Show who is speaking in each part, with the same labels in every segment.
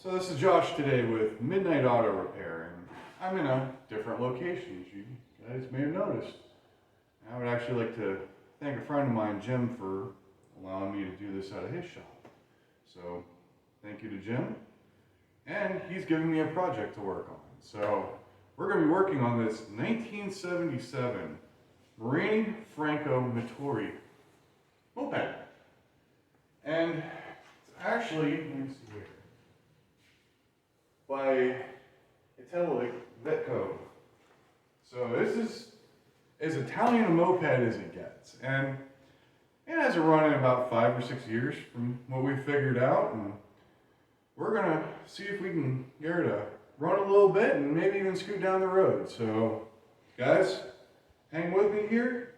Speaker 1: So this is Josh today with Midnight Auto Repair, and I'm in a different location, as you guys may have noticed. I would actually like to thank a friend of mine, Jim, for allowing me to do this out of his shop. So thank you to Jim, and he's giving me a project to work on. So we're going to be working on this 1977 Marini Franco Motori moped, and it's actually, let me see here, by ITALVELO. So this is as Italian a moped as it gets, and it hasn't run in about 5 or 6 years from what we figured out, and we're gonna see if we can get her to run a little bit and maybe even scoot down the road. So guys, hang with me here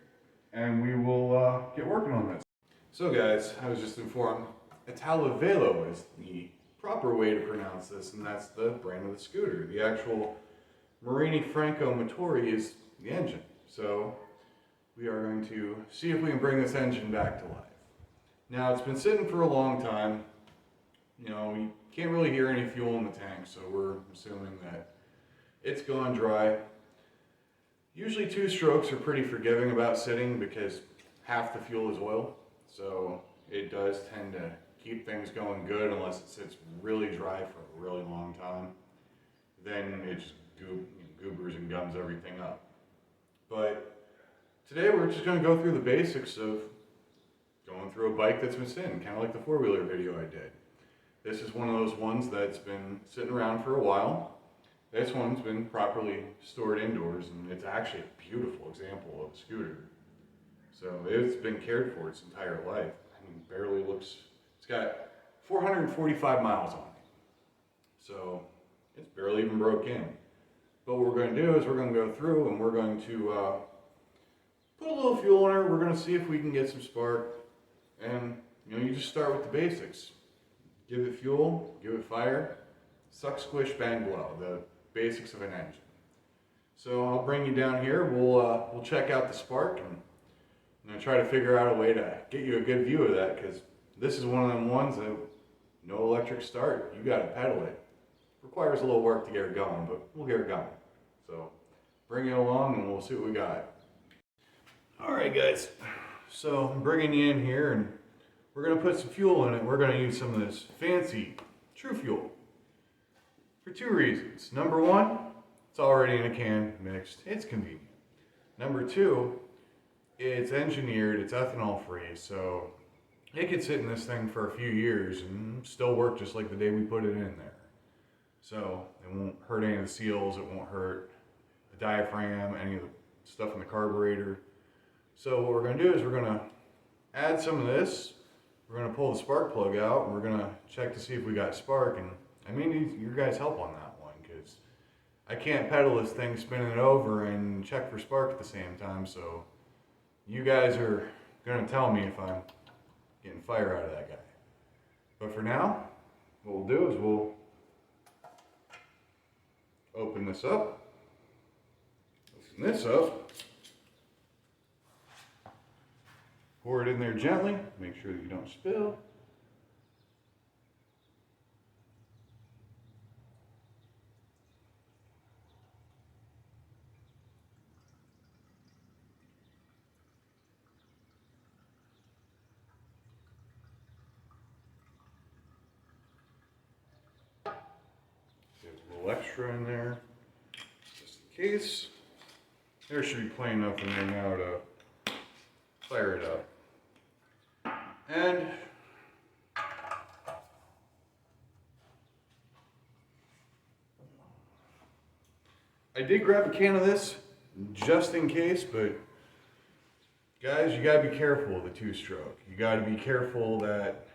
Speaker 1: and we will get working on this. So guys, I was just informed ITALVELO is the proper way to pronounce this, and that's the brand of the scooter. The actual Marini Franco Motori is the engine. So we are going to see if we can bring this engine back to life. Now, it's been sitting for a long time. You know, you can't really hear any fuel in the tank, so we're assuming that it's gone dry. Usually 2 strokes are pretty forgiving about sitting because half the fuel is oil. So it does tend to keep things going good unless it sits really dry for a really long time. Then it just goobers and gums everything up. But today we're just going to go through the basics of going through a bike that's been sitting, kind of like the 4-wheeler video I did. This is one of those ones that's been sitting around for a while. This one's been properly stored indoors, and it's actually a beautiful example of a scooter. So it's been cared for its entire life. I mean, barely looks, it's got 445 miles on it. So it's barely even broke in. But what we're going to do is we're going to go through and we're going to put a little fuel in her. We're going to see if we can get some spark. And you know, you just start with the basics. Give it fuel, give it fire, suck, squish, bang, blow. The basics of an engine. So I'll bring you down here. We'll check out the spark, and I'm going to try to figure out a way to get you a good view of that, because this is one of them ones that no electric start. You got to pedal it. Requires a little work to get her going, but we'll get her going. So bring it along and we'll see what we got. Alright guys, so I'm bringing you in here and we're going to put some fuel in it. We're going to use some of this fancy True Fuel for 2 reasons. Number 1, it's already in a can mixed. It's convenient. Number 2, it's engineered, it's ethanol free, so it could sit in this thing for a few years and still work just like the day we put it in there. So it won't hurt any of the seals, it won't hurt the diaphragm, any of the stuff in the carburetor. So what we're going to do is we're going to add some of this. We're going to pull the spark plug out, and we're going to check to see if we got spark. And I may need your guys' help on that one, because I can't pedal this thing, spinning it over, and check for spark at the same time. So you guys are going to tell me if I'm getting fire out of that guy. But for now, what we'll do is we'll open this up, loosen this up, pour it in there gently, make sure that you don't spill. A little extra in there, just in case. There should be plenty enough in there now to fire it up. And I did grab a can of this just in case, but guys, you gotta be careful with the 2-stroke. You gotta be careful that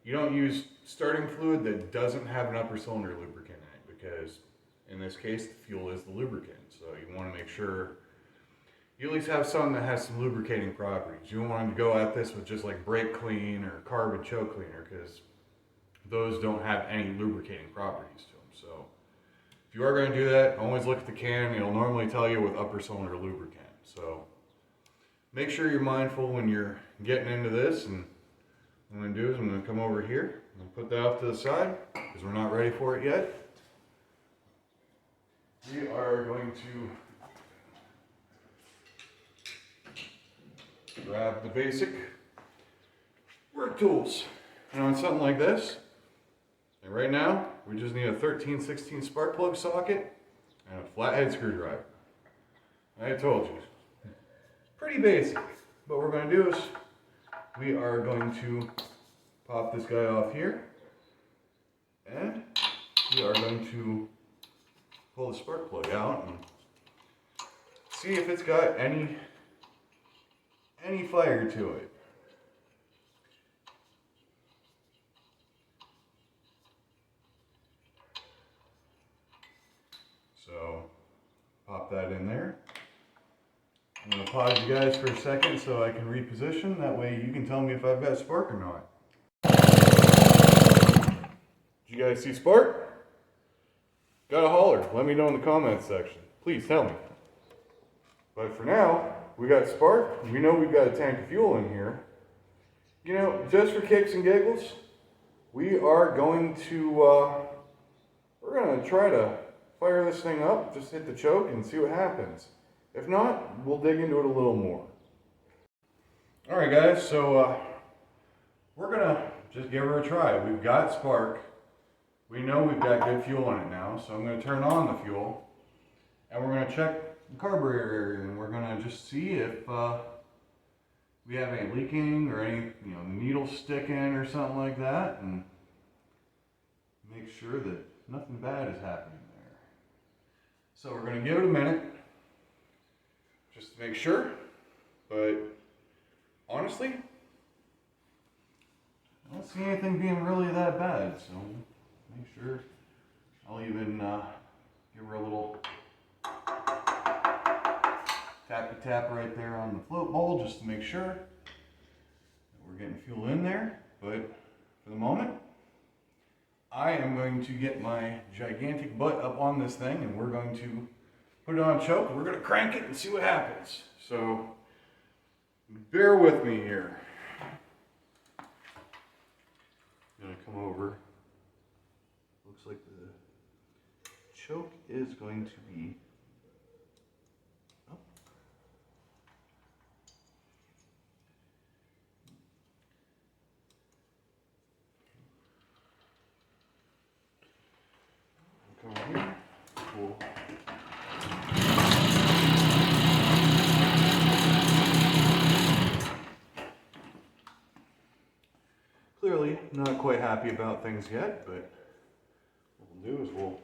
Speaker 1: you don't use starting fluid that doesn't have an upper cylinder lubricant in it, because in this case the fuel is the lubricant. So you want to make sure you at least have something that has some lubricating properties. You don't want to go at this with just like brake clean or carb and choke cleaner, because those don't have any lubricating properties to them. So if you are going to do that, always look at the can. It'll normally tell you with upper cylinder lubricant. So make sure you're mindful when you're getting into this. And what I'm going to do is I'm going to come over here. I'm gonna put that off to the side because we're not ready for it yet. We are going to grab the basic work tools. And on something like this, and right now, we just need a 13/16 spark plug socket and a flathead screwdriver. I told you. Pretty basic. What we're going to do is we are going to pop this guy off here, and we are going to pull the spark plug out and see if it's got any fire to it. So pop that in there. I'm going to pause you guys for a second so I can reposition. That way you can tell me if I've got spark or not. Did you guys see spark? Got a holler. Let me know in the comments section. Please tell me. But for now, we got spark. We know we've got a tank of fuel in here. You know, just for kicks and giggles, we are going to try to fire this thing up, just hit the choke and see what happens. If not, we'll dig into it a little more. Alright guys, so we're gonna just give her a try. We've got spark. We know we've got good fuel in it now, so I'm gonna turn on the fuel and we're gonna check the carburetor area and we're gonna just see if we have any leaking or any needles sticking or something like that, and make sure that nothing bad is happening there. So we're going to give it a minute just to make sure, but honestly, I don't see anything being really that bad, so make sure. I'll even give her a little tappy tap right there on the float bowl just to make sure that we're getting fuel in there. But for the moment, I am going to get my gigantic butt up on this thing and we're going to put it on choke and we're going to crank it and see what happens. So bear with me here. I'm going to come over. Looks like the choke is going to be up. Come over here. Cool. Clearly not quite happy about things yet, but what we'll do is we'll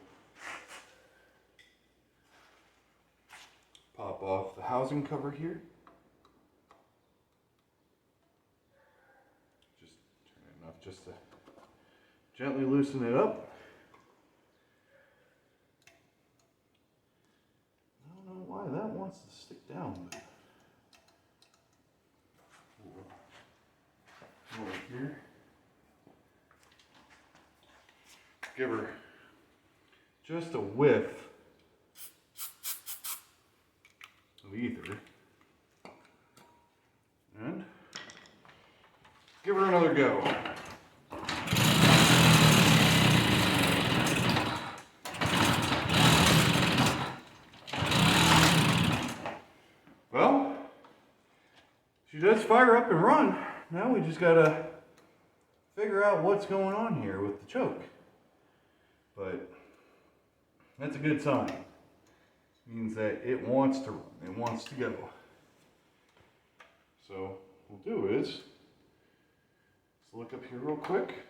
Speaker 1: pop off the housing cover here. Just turn it enough just to gently loosen it up. I don't know why that wants to stick down, but we'll over here. Give her just a whiff of ether and give her another go. Well, she does fire up and run. Now we just gotta figure out what's going on here with the choke. But that's a good sign. It means that it wants to run, it wants to go. So what we'll do is, let's look up here real quick.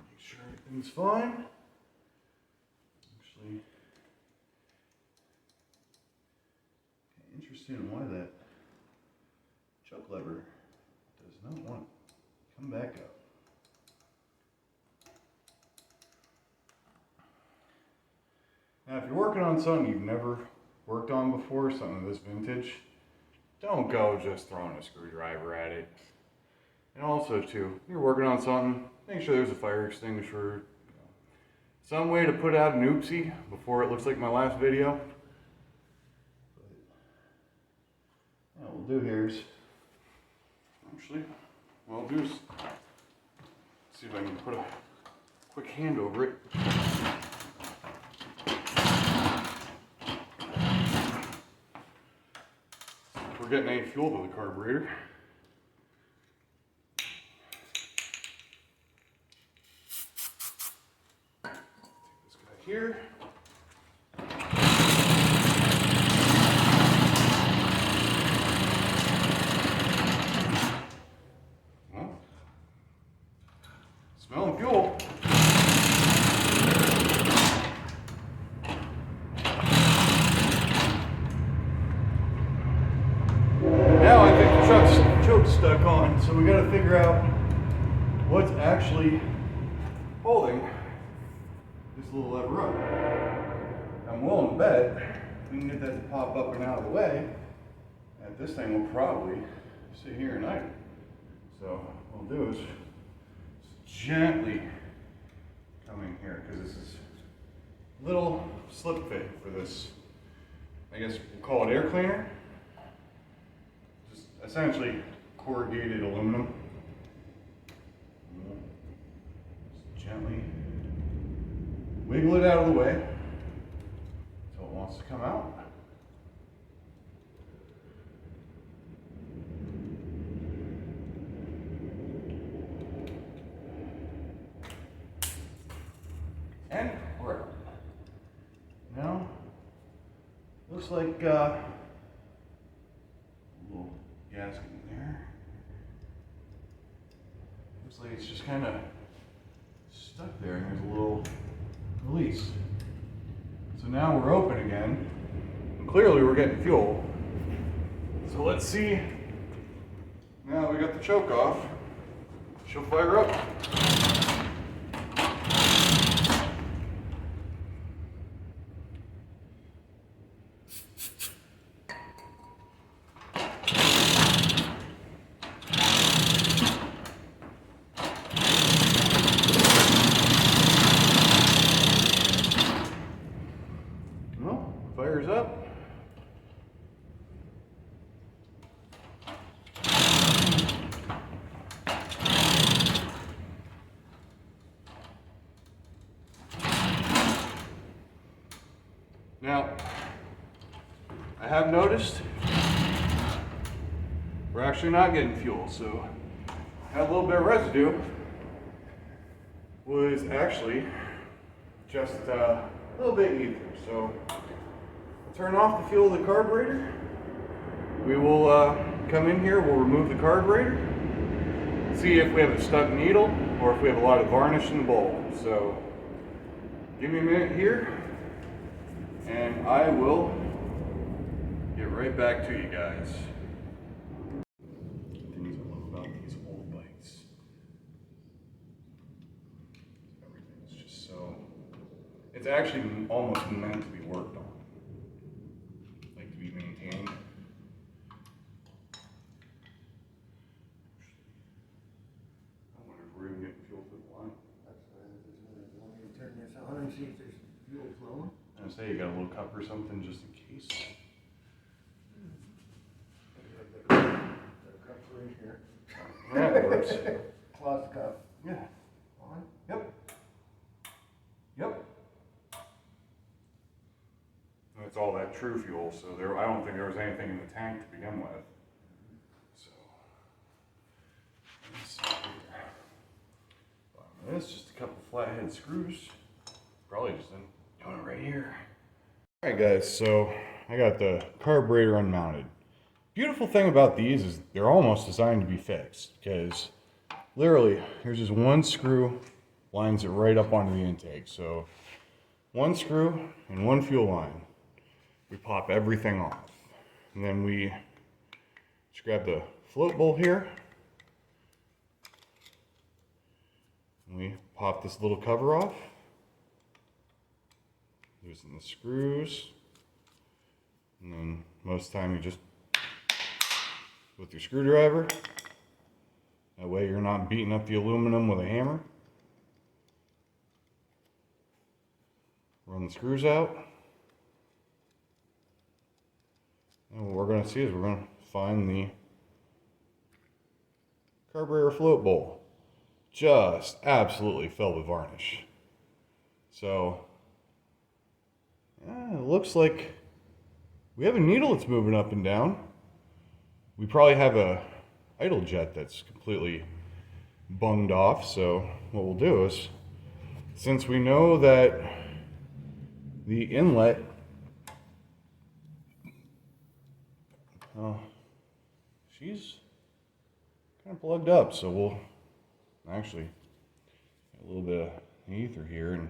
Speaker 1: Make sure everything's fine. Actually, interested in why that choke lever does not want to come back up. Now, if you're working on something you've never worked on before, something this vintage, don't go just throwing a screwdriver at it. And also, too, if you're working on something, make sure there's a fire extinguisher, some way to put out an oopsie before it looks like my last video. But what we'll do here is Actually, what I'll do is see if I can put a quick hand over it. If we're getting any fuel to the carburetor. Take this guy here. Smelling fuel. Now I think the choke's stuck on, so we got to figure out what's actually holding this little lever up. I'm willing to bet we can get that to pop up and out of the way, and this thing will probably sit here and idle. So what we'll do is gently come in here, because this is a little slip fit for this, I guess we'll call it air cleaner. Just essentially corrugated aluminum. Just gently wiggle it out of the way until it wants to come out. And we're out. Now, looks like a little gasket in there. Looks like it's just kind of stuck there, and there's a little release. So now we're open again, and clearly we're getting fuel. So let's see. Now we got the choke off. She'll fire up. Fires up. Now, I have noticed we're actually not getting fuel, so had a little bit of residue was actually just a little bit ether. So turn off the fuel of the carburetor. We will come in here, we'll remove the carburetor, see if we have a stuck needle or if we have a lot of varnish in the bowl. So give me a minute here and I will get right back to you guys. Things I love about these old bikes. Everything's just so, it's actually almost meant to be worked on. Maintained. I wonder if we're even getting fuel through the line.
Speaker 2: That's right. Let me turn this on and see if there's fuel flowing.
Speaker 1: I was gonna say, you got a little cup or something just in case.
Speaker 2: Got a cup right here.
Speaker 1: Yeah, it works.
Speaker 2: Cloth cup.
Speaker 1: Yeah.
Speaker 2: On.
Speaker 1: Yep. Yep. And it's all that true fuel, so I don't think there was anything in the tank to begin with. So, let's see here. Bottom of this, just a couple flathead screws. Probably just doing it right here. Alright guys, so I got the carburetor unmounted. Beautiful thing about these is they're almost designed to be fixed, because literally, here's just one screw, lines it right up onto the intake. So, one screw and one fuel line. We pop everything off. And then we just grab the float bowl here. And we pop this little cover off. Loosen the screws. And then most of the time you just, with your screwdriver. That way you're not beating up the aluminum with a hammer. Run the screws out. And what we're going to see is we're going to find the carburetor float bowl just absolutely filled with varnish. So, yeah, it looks like we have a needle that's moving up and down. We probably have a idle jet that's completely bunged off. So what we'll do is, since we know that the inlet, she's kind of plugged up, so we'll actually get a little bit of ether here and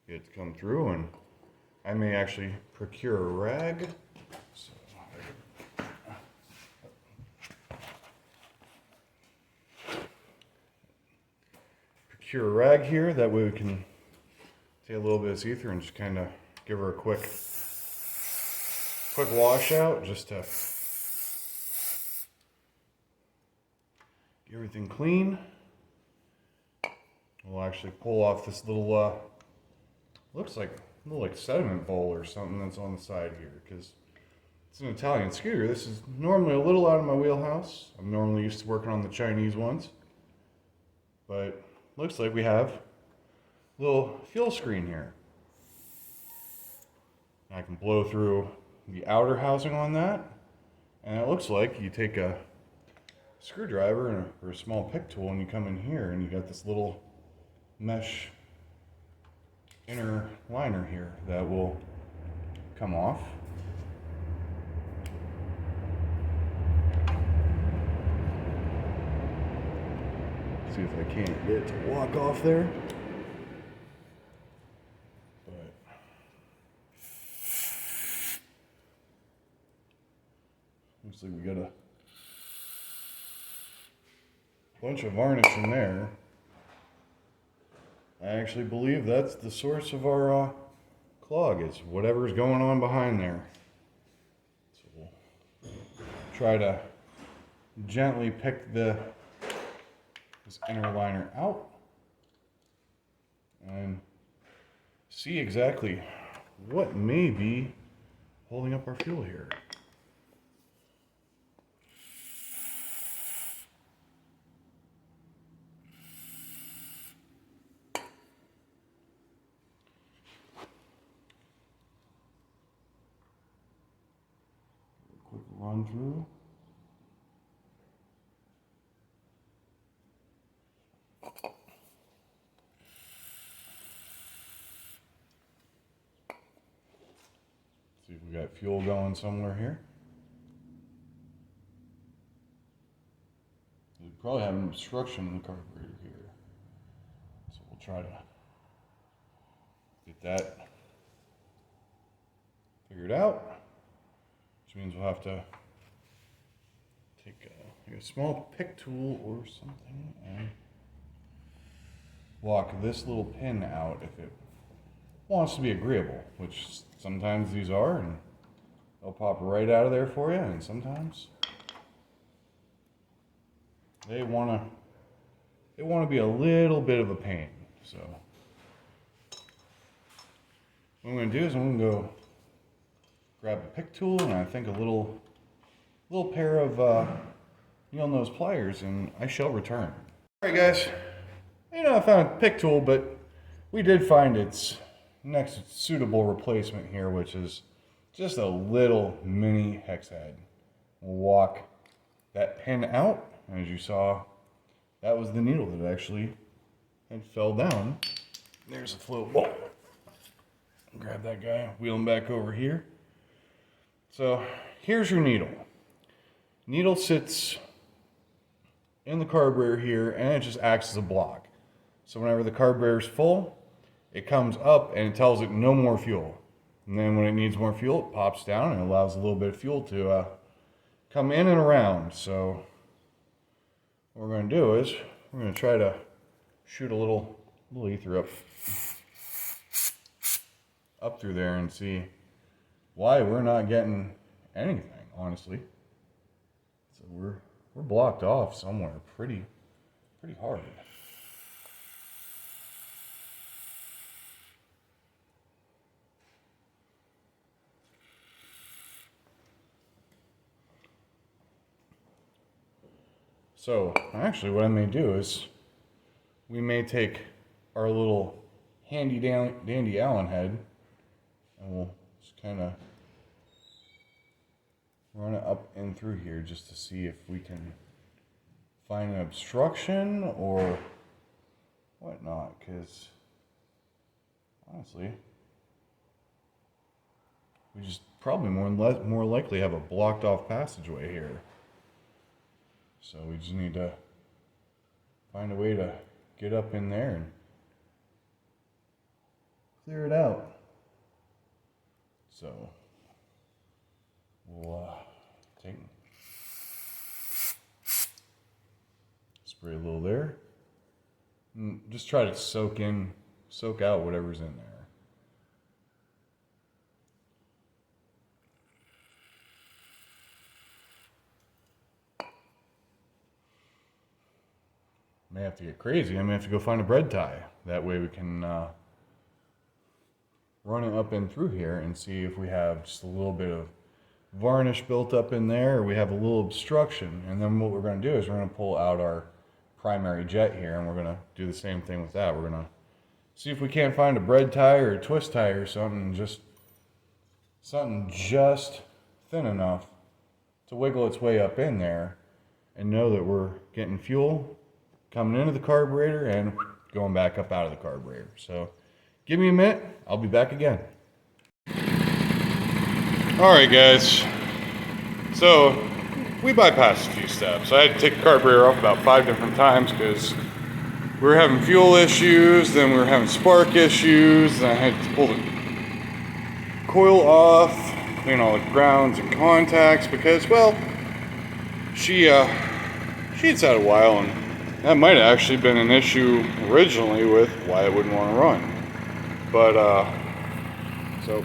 Speaker 1: get it to come through, and I may actually procure a rag. So, procure a rag here, that way we can take a little bit of this ether and just kind of give her a quick washout, just to get everything clean. We'll actually pull off this little, looks like a little like sediment bowl or something that's on the side here, because it's an Italian scooter. This is normally a little out of my wheelhouse. I'm normally used to working on the Chinese ones, but looks like we have a little fuel screen here. I can blow through the outer housing on that, and it looks like you take a screwdriver or a small pick tool and you come in here and you got this little mesh inner liner here that will come off. See if I can't get it to walk off there. But looks like we got a bunch of varnish in there. I actually believe that's the source of our clog, is whatever's going on behind there. So we'll try to gently pick this inner liner out and see exactly what may be holding up our fuel here. Quick run through. See if we got fuel going somewhere here. We probably have an obstruction in the carburetor here. So we'll try to get that figured out. Which means we'll have to take a small pick tool or something and walk this little pin out if it wants to be agreeable, which sometimes these are, and they'll pop right out of there for you, and sometimes they want to be a little bit of a pain. So what I'm going to do is I'm going to go grab a pick tool and I think a little pair of needle-nose pliers, and I shall return. Alright guys, I found a pick tool, but we did find its next suitable replacement here, which is just a little mini hex head. We'll walk that pin out, and as you saw, that was the needle that actually had fell down. There's a float bowl. Grab that guy, wheel him back over here. So here's your needle. Needle sits in the carburetor here, and it just acts as a block. So whenever the carburetor is full, it comes up and it tells it no more fuel. And then when it needs more fuel, it pops down and allows a little bit of fuel to come in and around. So what we're going to do is we're going to try to shoot a little ether up through there and see why we're not getting anything, honestly. So we're blocked off somewhere pretty hard. So actually what I may do is we may take our little handy dandy Allen head and we'll just kind of run it up and through here just to see if we can find an obstruction or whatnot, because honestly we just probably more likely have a blocked off passageway here. So we just need to find a way to get up in there and clear it out. So we'll take, spray a little there, and just try to soak out whatever's in there. May have to get crazy. I may have to go find a bread tie. That way we can run it up and through here and see if we have just a little bit of varnish built up in there, or we have a little obstruction. And then what we're going to do is we're going to pull out our primary jet here, and we're going to do the same thing with that. We're going to see if we can't find a bread tie or a twist tie or something just thin enough to wiggle its way up in there and know that we're getting fuel coming into the carburetor and going back up out of the carburetor. So give me a minute, I'll be back again. Alright guys, so we bypassed a few steps. I had to take the carburetor off about 5 different times because we were having fuel issues, then we were having spark issues, and I had to pull the coil off, clean all the grounds and contacts because, well, she had sat a while, and that might have actually been an issue originally with why it wouldn't want to run. But, so,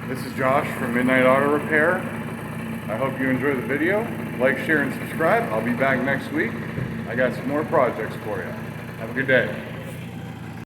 Speaker 1: this is Josh from Midnight Auto Repair. I hope you enjoy the video. Like, share, and subscribe. I'll be back next week. I got some more projects for you. Have a good day.